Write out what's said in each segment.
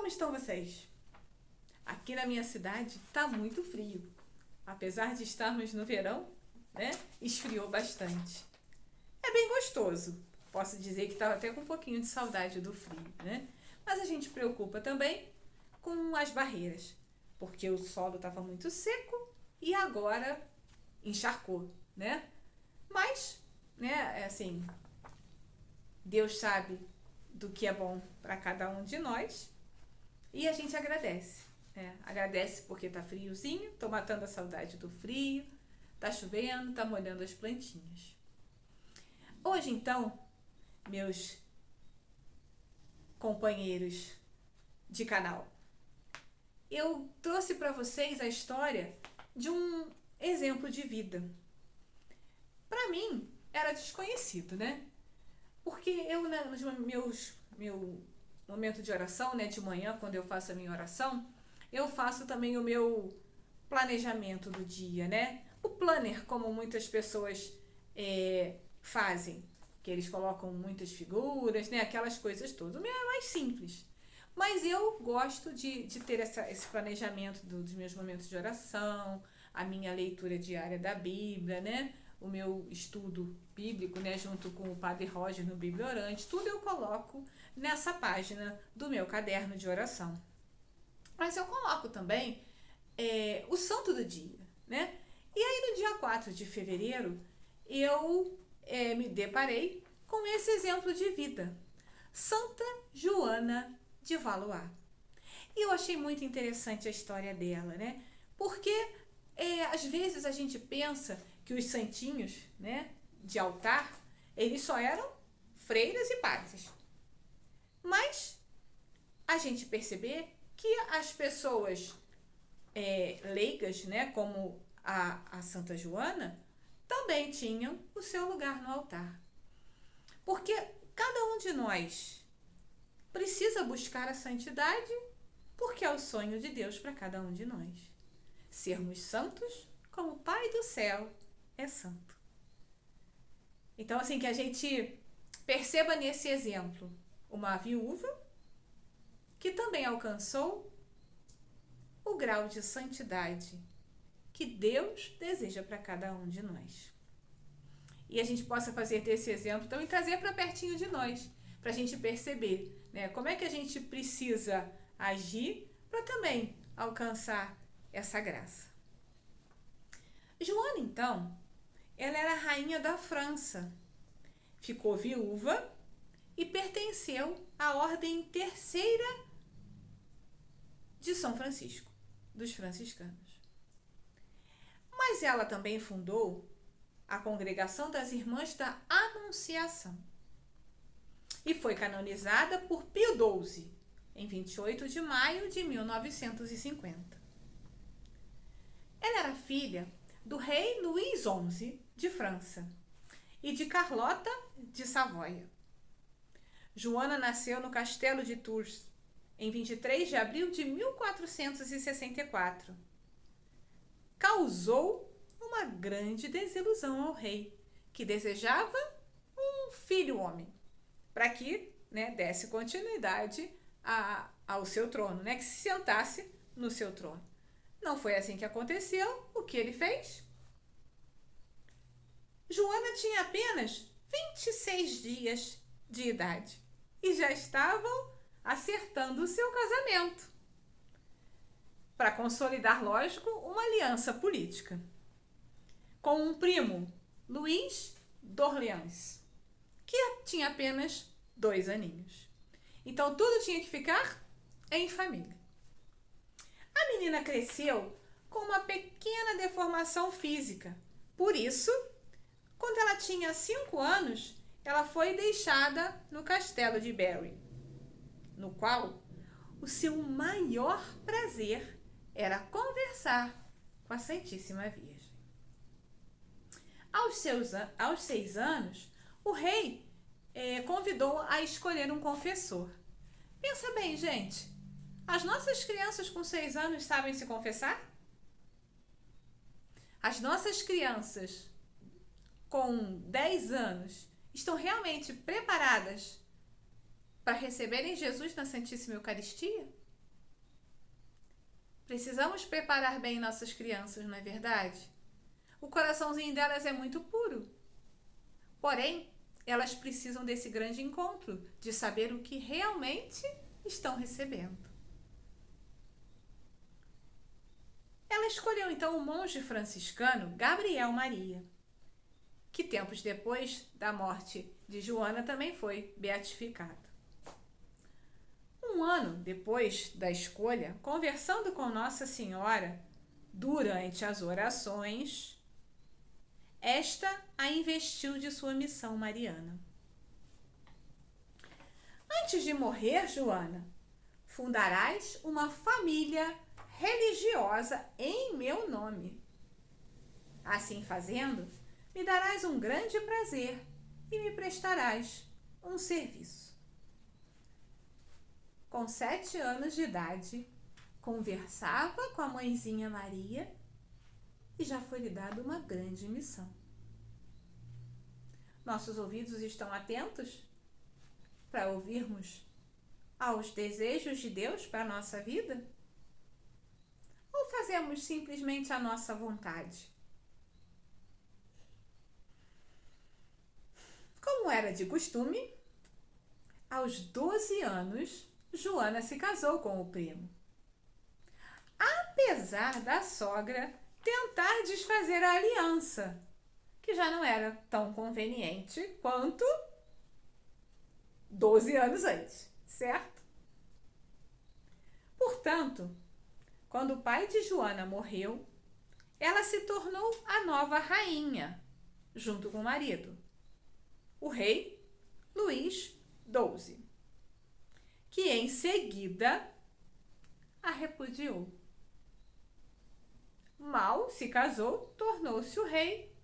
Como estão vocês? Aqui na minha cidade tá muito frio. Apesar de estarmos no verão, né? Esfriou bastante. É bem gostoso. Posso dizer que estava até com um pouquinho de saudade do frio, né? Mas a gente preocupa também com as barreiras, porque o solo estava muito seco e agora encharcou, né? Mas, né, assim, Deus sabe do que é bom para cada um de nós e a gente agradece. Agradece porque tá friozinho, tô matando a saudade do frio, tá chovendo, tá molhando as plantinhas. Hoje, então, meus companheiros de canal, eu trouxe para vocês a história de um exemplo de vida. Para mim, era desconhecido, né? Porque eu, nos meu momento de oração, né, de manhã, quando eu faço a minha oração, eu faço também o meu planejamento do dia, né? O planner, como muitas pessoas fazem, que eles colocam muitas figuras, né? Aquelas coisas todas. O meu é mais simples. Mas eu gosto de ter esse planejamento dos meus momentos de oração, a minha leitura diária da Bíblia, né? O meu estudo bíblico, né? Junto com o Padre Roger no Bibliorante, tudo eu coloco nessa página do meu caderno de oração. Mas eu coloco também o santo do dia, né? E aí no dia 4 de fevereiro eu me deparei com esse exemplo de vida. Santa Joana de Valois. E eu achei muito interessante a história dela, né? Porque às vezes a gente pensa que os santinhos, né, de altar, eles só eram freiras e padres. Mas a gente perceber que as pessoas leigas, né, como a Santa Joana, também tinham o seu lugar no altar. Porque cada um de nós precisa buscar a santidade, porque é o sonho de Deus para cada um de nós. Sermos santos como o Pai do céu é santo. Então, assim, que a gente perceba nesse exemplo uma viúva que também alcançou o grau de santidade que Deus deseja para cada um de nós. E a gente possa fazer desse exemplo então e trazer para pertinho de nós, para a gente perceber, né, como é que a gente precisa agir para também alcançar essa graça. Joana, então, ela era rainha da França, ficou viúva e pertenceu à ordem terceira de São Francisco, dos franciscanos. Mas ela também fundou a Congregação das Irmãs da Anunciação e foi canonizada por Pio XII em 28 de maio de 1950. Ela era filha do rei Luís XI de França e de Carlota de Savoia. Joana nasceu no Castelo de Tours em 23 de abril de 1464. Causou uma grande desilusão ao rei, que desejava um filho homem, para que, né, desse continuidade ao seu trono, né, que se sentasse no seu trono. Não foi assim que aconteceu. O que ele fez? Joana tinha apenas 26 dias de idade e já estavam acertando o seu casamento, para consolidar, lógico, uma aliança política com um primo, Luís d'Orléans, que tinha apenas 2 aninhos. Então tudo tinha que ficar em família. A menina cresceu com uma pequena deformação física. Por isso, quando ela tinha 5 anos, ela foi deixada no castelo de Berry, no qual o seu maior prazer era conversar com a Santíssima Virgem. Aos 6 anos, o rei convidou a escolher um confessor. Pensa bem, gente. As nossas crianças com 6 anos sabem se confessar? As nossas crianças com 10 anos estão realmente preparadas para receberem Jesus na Santíssima Eucaristia? Precisamos preparar bem nossas crianças, não é verdade? O coraçãozinho delas é muito puro. Porém, elas precisam desse grande encontro, de saber o que realmente estão recebendo. Ela escolheu então o monge franciscano Gabriel Maria, que tempos depois da morte de Joana também foi beatificado. Um ano depois da escolha, conversando com Nossa Senhora durante as orações, esta a investiu de sua missão mariana. Antes de morrer, Joana, fundarás uma família religiosa em meu nome. Assim fazendo, me darás um grande prazer e me prestarás um serviço. Com 7 anos de idade, conversava com a mãezinha Maria e já foi-lhe dada uma grande missão. Nossos ouvidos estão atentos para ouvirmos aos desejos de Deus para a nossa vida? Ou fazemos simplesmente a nossa vontade? Como era de costume, aos 12 anos, Joana se casou com o primo. Apesar da sogra tentar desfazer a aliança, que já não era tão conveniente quanto 12 anos antes, certo? Portanto, quando o pai de Joana morreu, ela se tornou a nova rainha, junto com o marido, o rei Luís XII, que em seguida a repudiou. Mal se casou, tornou-se o rei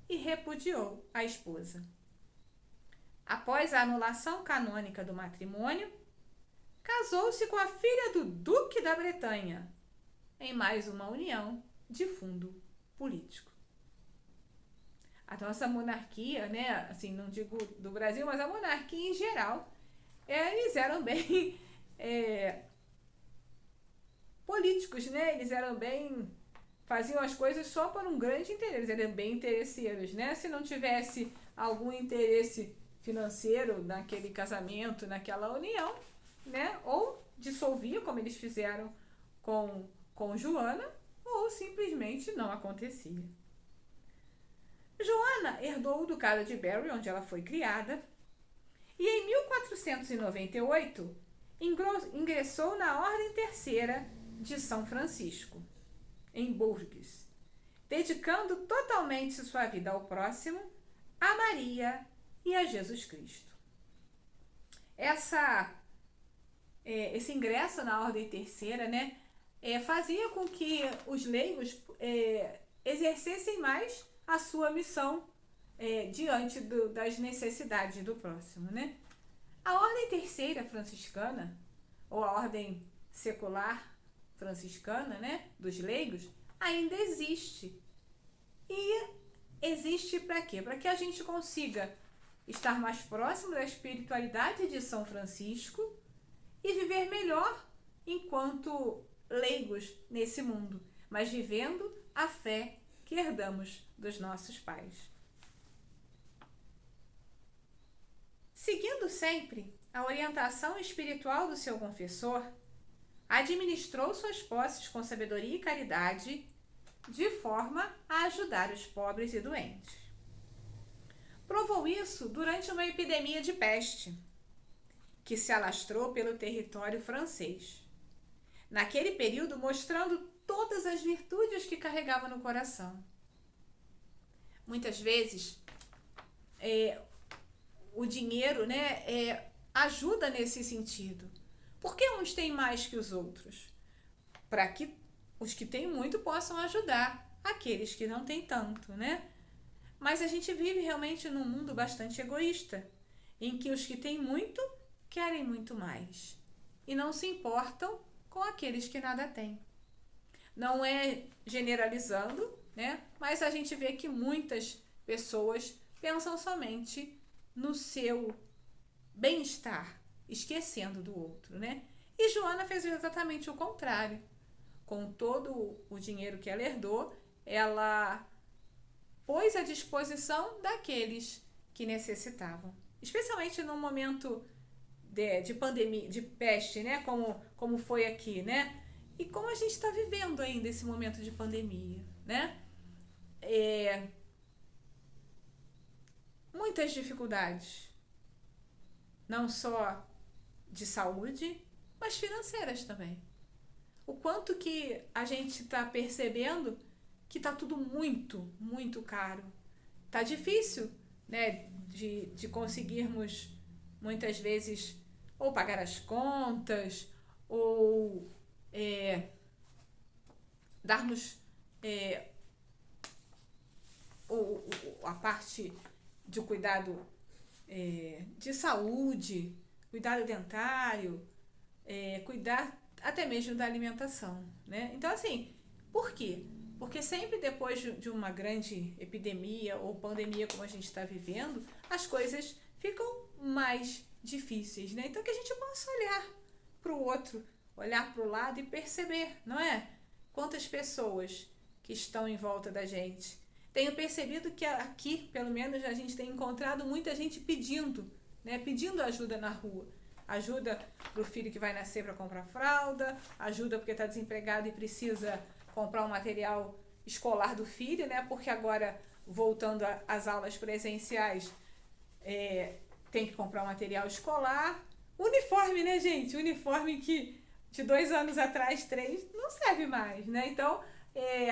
e repudiou a esposa. Após a anulação canônica do matrimônio, casou-se com a filha do Duque da Bretanha, em mais uma união de fundo político. A nossa monarquia, né, assim, não digo do Brasil, mas a monarquia em geral, eles eram bem políticos, né? Eles eram bem, faziam as coisas só por um grande interesse, eles eram bem interesseiros, né? Se não tivesse algum interesse financeiro naquele casamento, naquela união, né? Ou dissolvia, como eles fizeram com Joana, ou simplesmente não acontecia. Joana herdou o Ducado de Berry, onde ela foi criada, e em 1498 ingressou na Ordem Terceira de São Francisco, em Bourges, dedicando totalmente sua vida ao próximo, a Maria e a Jesus Cristo. Esse ingresso na Ordem Terceira, né, fazia com que os leigos exercessem mais a sua missão diante das necessidades do próximo, né? A Ordem Terceira franciscana, ou a Ordem Secular franciscana, né, dos leigos, ainda existe. E existe para quê? Para que a gente consiga estar mais próximo da espiritualidade de São Francisco e viver melhor enquanto leigos nesse mundo, mas vivendo a fé que herdamos dos nossos pais. Seguindo sempre a orientação espiritual do seu confessor, administrou suas posses com sabedoria e caridade, de forma a ajudar os pobres e doentes. Provou isso durante uma epidemia de peste, que se alastrou pelo território francês. Naquele período, mostrando todas as virtudes que carregava no coração. Muitas vezes, o dinheiro, né, ajuda nesse sentido. Por que uns têm mais que os outros? Para que os que têm muito possam ajudar aqueles que não têm tanto, né? Mas a gente vive realmente num mundo bastante egoísta, em que os que têm muito querem muito mais e não se importam com aqueles que nada têm. Não é generalizando, né? Mas a gente vê que muitas pessoas pensam somente no seu bem-estar, esquecendo do outro, né? E Joana fez exatamente o contrário. com todo o dinheiro que ela herdou, ela pôs à disposição daqueles que necessitavam. Especialmente no momento de pandemia, de peste, né? Como foi aqui, né? E como a gente está vivendo ainda esse momento de pandemia, né? Muitas dificuldades, não só de saúde, mas financeiras também. O quanto que a gente está percebendo que está tudo muito, muito caro. Tá difícil, né, de conseguirmos muitas vezes ou pagar as contas ou darmos a parte de cuidado de saúde, cuidado dentário, cuidar até mesmo da alimentação, né? Então, assim, por quê? Porque sempre depois de uma grande epidemia ou pandemia como a gente está vivendo, as coisas ficam mais difíceis, né? Então, que a gente possa olhar para o outro, olhar para o lado e perceber, não é? Quantas pessoas que estão em volta da gente. Tenho percebido que aqui, pelo menos, a gente tem encontrado muita gente pedindo, né? Pedindo ajuda na rua. Ajuda para o filho que vai nascer para comprar fralda, ajuda porque está desempregado e precisa comprar um material escolar do filho, né? Porque agora, voltando às aulas presenciais, tem que comprar um material escolar. Uniforme, né, gente? Uniforme que de 2 anos atrás, 3, não serve mais, né? Então,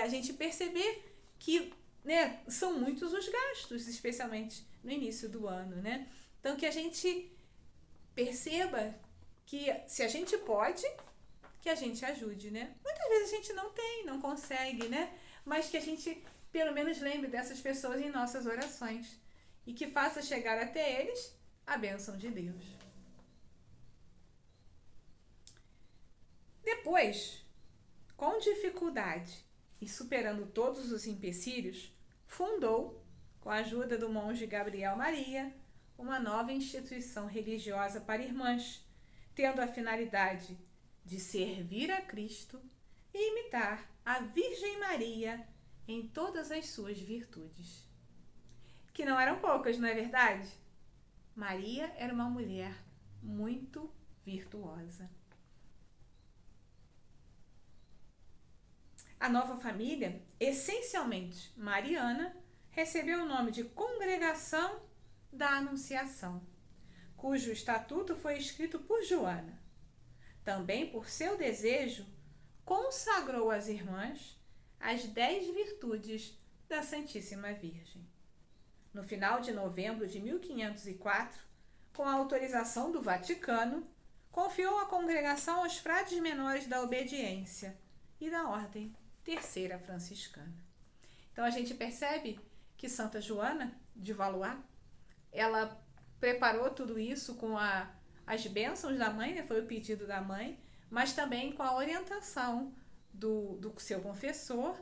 a gente perceber que, né, são muitos os gastos, especialmente no início do ano, né? Então, que a gente perceba que se a gente pode, que a gente ajude, né? Muitas vezes a gente não tem, não consegue, né? Mas que a gente pelo menos lembre dessas pessoas em nossas orações e que faça chegar até eles a bênção de Deus. Depois, com dificuldade e superando todos os empecilhos, fundou, com a ajuda do monge Gabriel Maria, uma nova instituição religiosa para irmãs, tendo a finalidade de servir a Cristo e imitar a Virgem Maria em todas as suas virtudes. Que não eram poucas, não é verdade? Maria era uma mulher muito virtuosa. A nova família, essencialmente mariana, recebeu o nome de Congregação da Anunciação, cujo estatuto foi escrito por Joana. Também por seu desejo, consagrou às irmãs as 10 virtudes da Santíssima Virgem. No final de novembro de 1504, com a autorização do Vaticano, confiou a congregação aos frades menores da obediência e da Ordem Terceira Franciscana. Então a gente percebe que Santa Joana de Valois, ela preparou tudo isso com as bênçãos da mãe, né? Foi o pedido da mãe, mas também com a orientação do seu confessor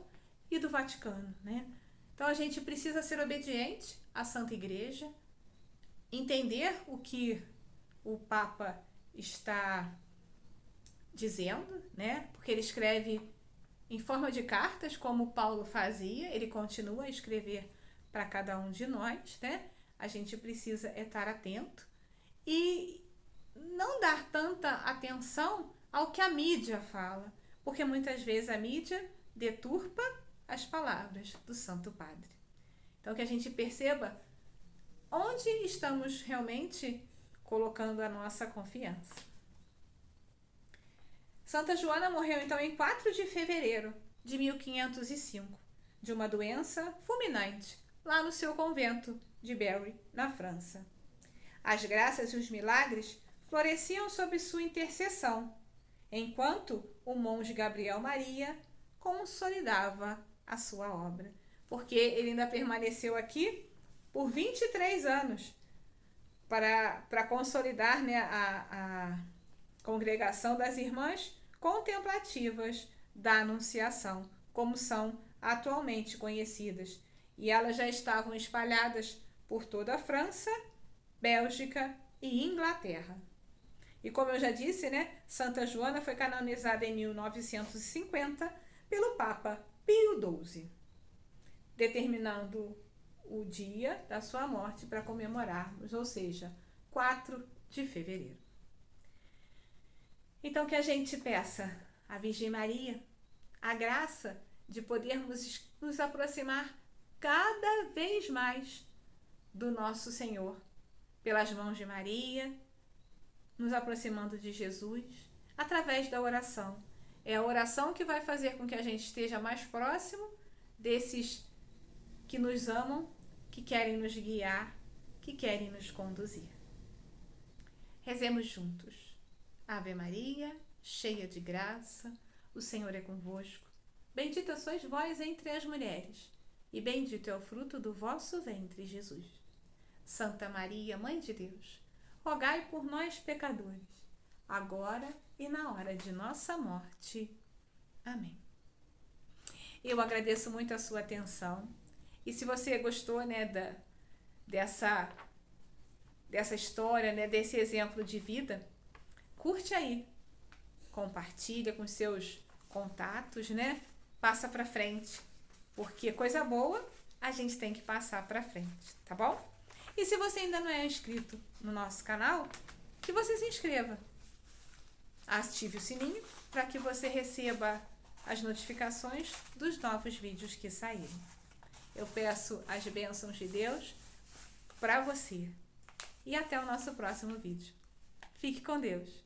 e do Vaticano, né? Então a gente precisa ser obediente à Santa Igreja, entender o que o Papa está dizendo, né? Porque ele escreve em forma de cartas, como Paulo fazia, ele continua a escrever para cada um de nós, né? A gente precisa estar atento e não dar tanta atenção ao que a mídia fala, porque muitas vezes a mídia deturpa as palavras do Santo Padre. Então, que a gente perceba onde estamos realmente colocando a nossa confiança. Santa Joana morreu então em 4 de fevereiro de 1505, de uma doença fulminante, lá no seu convento de Berry, na França. As graças e os milagres floresciam sob sua intercessão, enquanto o monge Gabriel Maria consolidava a sua obra, porque ele ainda permaneceu aqui por 23 anos para consolidar, né, a congregação das irmãs contemplativas da Anunciação, como são atualmente conhecidas. E elas já estavam espalhadas por toda a França, Bélgica e Inglaterra. E como eu já disse, né, Santa Joana foi canonizada em 1950 pelo Papa Pio XII, determinando o dia da sua morte para comemorarmos, ou seja, 4 de fevereiro. Então que a gente peça à Virgem Maria a graça de podermos nos aproximar cada vez mais do nosso Senhor, pelas mãos de Maria, nos aproximando de Jesus, através da oração. É a oração que vai fazer com que a gente esteja mais próximo desses que nos amam, que querem nos guiar, que querem nos conduzir. Rezemos juntos. Ave Maria, cheia de graça, o Senhor é convosco. Bendita sois vós entre as mulheres, e bendito é o fruto do vosso ventre, Jesus. Santa Maria, Mãe de Deus, rogai por nós, pecadores, agora e na hora de nossa morte. Amém. Eu agradeço muito a sua atenção. E se você gostou, né, dessa história, né, desse exemplo de vida, curte aí, compartilha com seus contatos, né? Passa pra frente, porque coisa boa a gente tem que passar pra frente, tá bom? E se você ainda não é inscrito no nosso canal, que você se inscreva. Ative o sininho para que você receba as notificações dos novos vídeos que saírem. Eu peço as bênçãos de Deus para você. E até o nosso próximo vídeo. Fique com Deus.